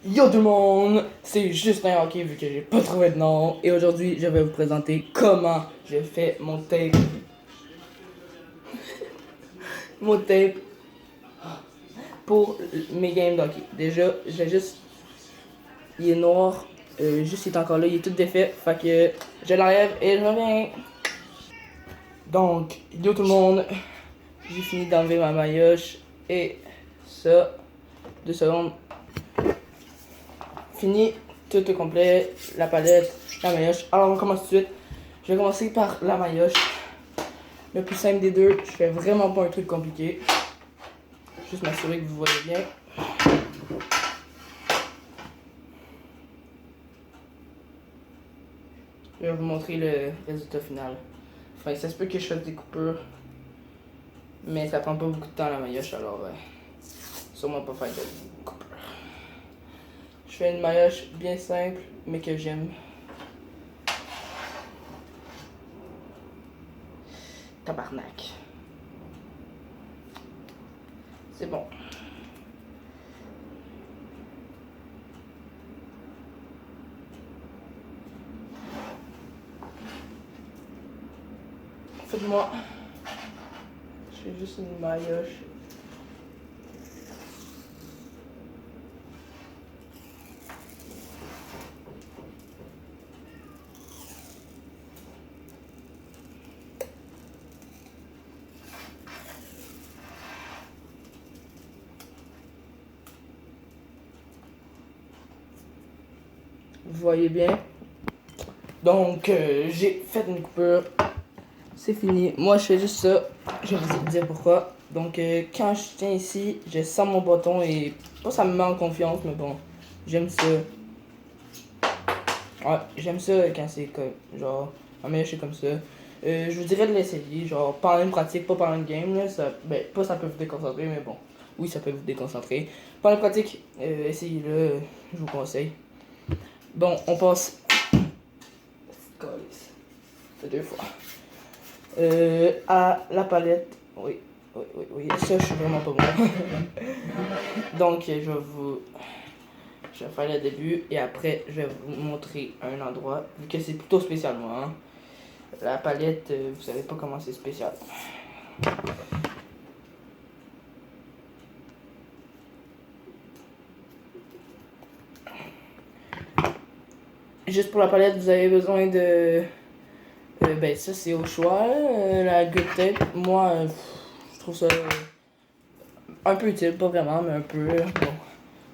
Yo tout le monde, c'est Justin Hockey vu que j'ai pas trouvé de nom et aujourd'hui je vais vous présenter comment je fais mon tape pour mes games d'hockey. Déjà, je vais juste, il est noir, juste il est encore là, il est tout défait, fait que je l'enlève et je reviens. Donc, yo tout le monde, j'ai fini d'enlever ma maillotche et ça, 2 secondes, fini, tout au complet, la palette, la maillotche. Alors on commence tout de suite. Je vais commencer par la maillotche. Le plus simple des deux, je fais vraiment pas un truc compliqué. Juste m'assurer que vous voyez bien. Je vais vous montrer le résultat final. Enfin, ça se peut que je fasse des coupures. Mais ça prend pas beaucoup de temps la maillotche, alors sûrement pas faire de coupures. Je fais une maillotche bien simple, mais que j'aime. Tabarnak. C'est bon. Faites-moi. Je fais juste une maillotche. Vous voyez bien. Donc, j'ai fait une coupure. C'est fini. Moi, je fais juste ça. Je vais vous dire pourquoi. Donc, quand je tiens ici, je sens mon bâton et pas ça me met en confiance, mais bon, j'aime ça. Ouais, j'aime ça quand c'est comme, genre, ma meilleure c'est comme ça. Je vous dirais de l'essayer, genre, pendant une pratique, pas pendant une game, là, ça, ben, pas ça peut vous déconcentrer, mais bon, oui, ça peut vous déconcentrer. Pendant une pratique, essayez-le, je vous conseille. Bon, on passe. C'est 2 fois. À la palette. Oui, oui, oui, oui. Ça, je suis vraiment pas bon. Donc, je vais faire le début et après, je vais vous montrer un endroit, vu que c'est plutôt spécial, moi. Hein. La palette, vous savez pas comment c'est spécial. Juste pour la palette, vous avez besoin de. Ben, ça, c'est au choix, la good tape. Moi, je trouve ça un peu utile, pas vraiment, mais un peu. Bon.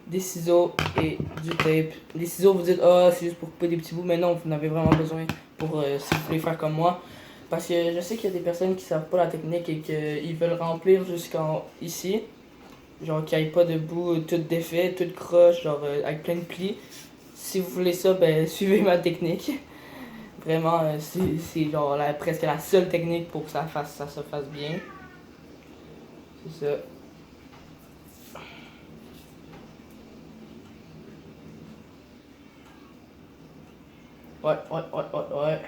Des ciseaux et du tape. Les ciseaux, vous dites, ah, c'est juste pour couper des petits bouts, mais non, vous en avez vraiment besoin pour si vous voulez faire comme moi. Parce que je sais qu'il y a des personnes qui savent pas la technique et qu'ils veulent remplir jusqu'en ici. Genre qu'il n'y ait pas de bout tout défait, tout croche, genre avec plein de plis. Si vous voulez ça, ben suivez ma technique. Vraiment, c'est genre presque la seule technique pour que ça se fasse bien. C'est ça. Ouais, ouais, ouais, ouais, ouais.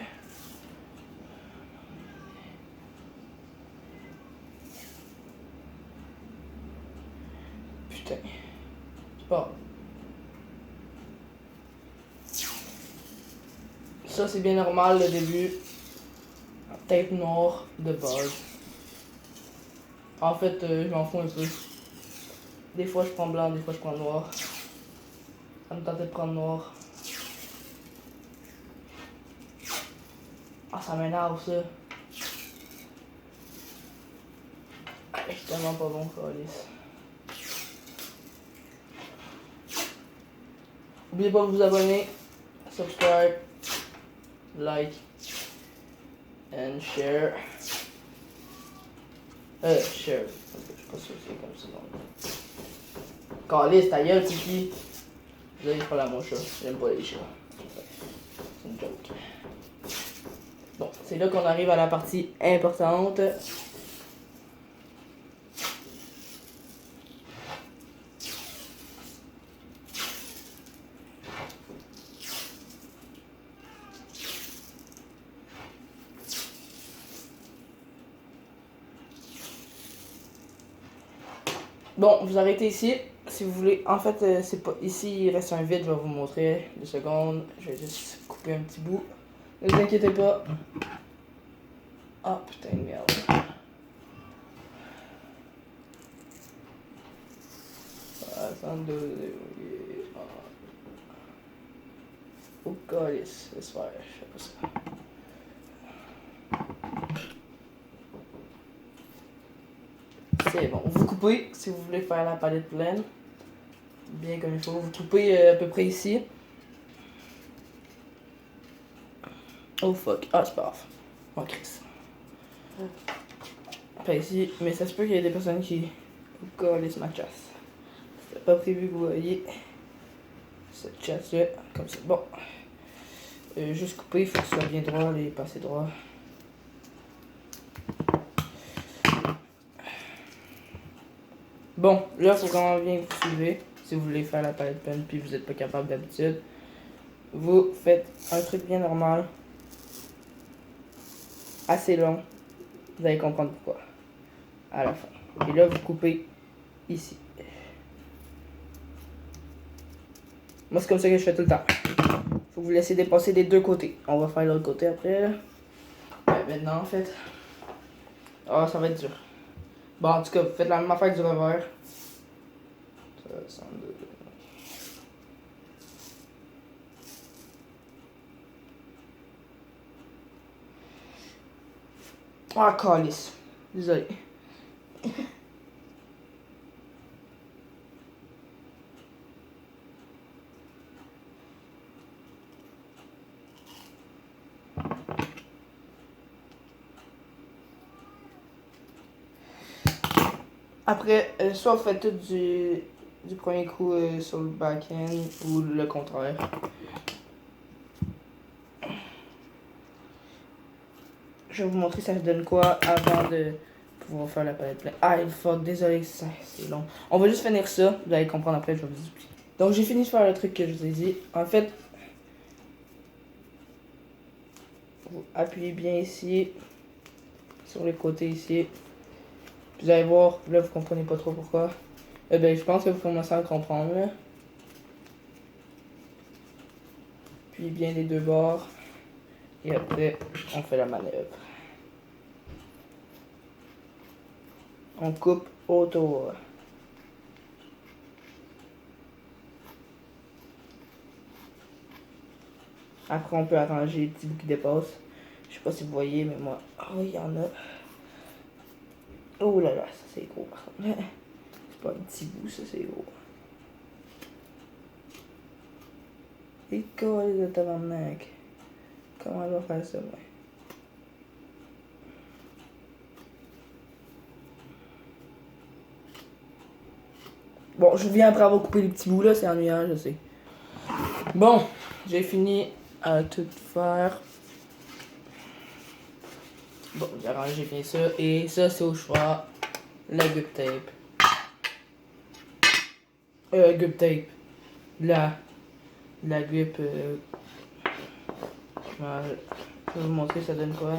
Putain. C'est pas. Ça, c'est bien normal le début. Tape noire de base. En fait, je m'en fous un peu. Des fois, je prends blanc, des fois, je prends noir. Ça me tentait de prendre noir. Ah, ça m'énerve, ça. C'est tellement pas bon, Alice. N'oubliez pas de vous abonner, subscribe, like, and share. Share. Je suis pas sûr que c'est comme ça. Calice, ta gueule, Tiki. Vous allez pas la mon chat. J'aime pas les chats. C'est une joke. Bon, c'est là qu'on arrive à la partie importante. Bon, vous arrêtez ici. si vous voulez, en fait, c'est pas ici, il reste un vide, je vais vous montrer 2 secondes. Je vais juste couper un petit bout. Ne vous inquiétez pas. Ah, putain de merde. Oh, calice, laisse faire, je fais pas ça. C'est bon, vous coupez si vous voulez faire la palette pleine. Bien comme il faut, vous coupez à peu près ici. Oh fuck, ah c'est pas grave. Oh Chris. Enfin ici, mais ça se peut qu'il y ait des personnes qui collent ma chasse. C'était pas prévu que vous voyez cette chasse là, comme ça. Bon. Juste couper, il faut que ce soit bien droit, les passer droit. Bon, là, il faut vraiment bien que vous suivez. Si vous voulez faire la palette pleine puis vous n'êtes pas capable d'habitude, vous faites un truc bien normal, assez long. Vous allez comprendre pourquoi à la fin. Et là, vous coupez ici. Moi, c'est comme ça que je fais tout le temps. Faut que vous laissez dépasser des 2 côtés. On va faire l'autre côté après. Maintenant, en fait. Ah, ça va être dur. Bon, en tout cas, vous faites la même affaire du revers. Ça, ah, calice. Désolé. Après, soit vous faites tout du premier coup sur le back-end ou le contraire. Je vais vous montrer ça donne quoi avant de pouvoir faire la palette pleine. Ah, il faut, désolé, c'est long. On va juste finir ça, vous allez comprendre après, je vais vous expliquer. Donc j'ai fini de faire le truc que je vous ai dit. En fait, vous appuyez bien ici, sur les côtés ici. Vous allez voir, là vous comprenez pas trop pourquoi. Eh ben je pense que vous commencez à comprendre là. Puis bien les 2 bords. Et après, on fait la manœuvre. On coupe autour. Après, on peut arranger les petits bouts qui dépassent. Je sais pas si vous voyez, mais moi... Oh, il y en a. Oh là là, ça c'est gros par contre. C'est pas un petit bout, ça c'est gros. Et quoi les tabarnak? Comment elle va faire ça, moi? Bon, je viens après avoir coupé les petits bouts là, c'est ennuyant, je sais. Bon, j'ai fini à tout faire. Bon, j'ai arrangé bien ça. Et ça, c'est au choix. La good tape. Good tape. La grip. Je vais vous montrer, ça donne quoi.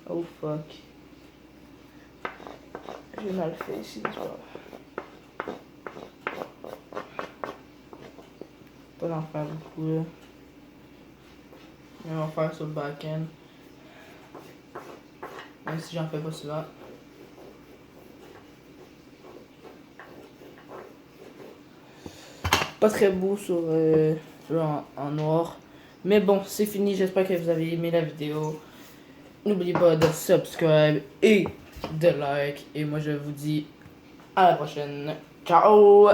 Oh fuck. J'ai mal fait ici, c'est pas grave. Pas d'en faire beaucoup là. Mais on va faire sur le back-end. Même si j'en fais pas souvent. Pas très beau sur en noir. Mais bon, c'est fini. J'espère que vous avez aimé la vidéo. N'oubliez pas de subscribe et de like. Et moi, je vous dis à la prochaine. Ciao!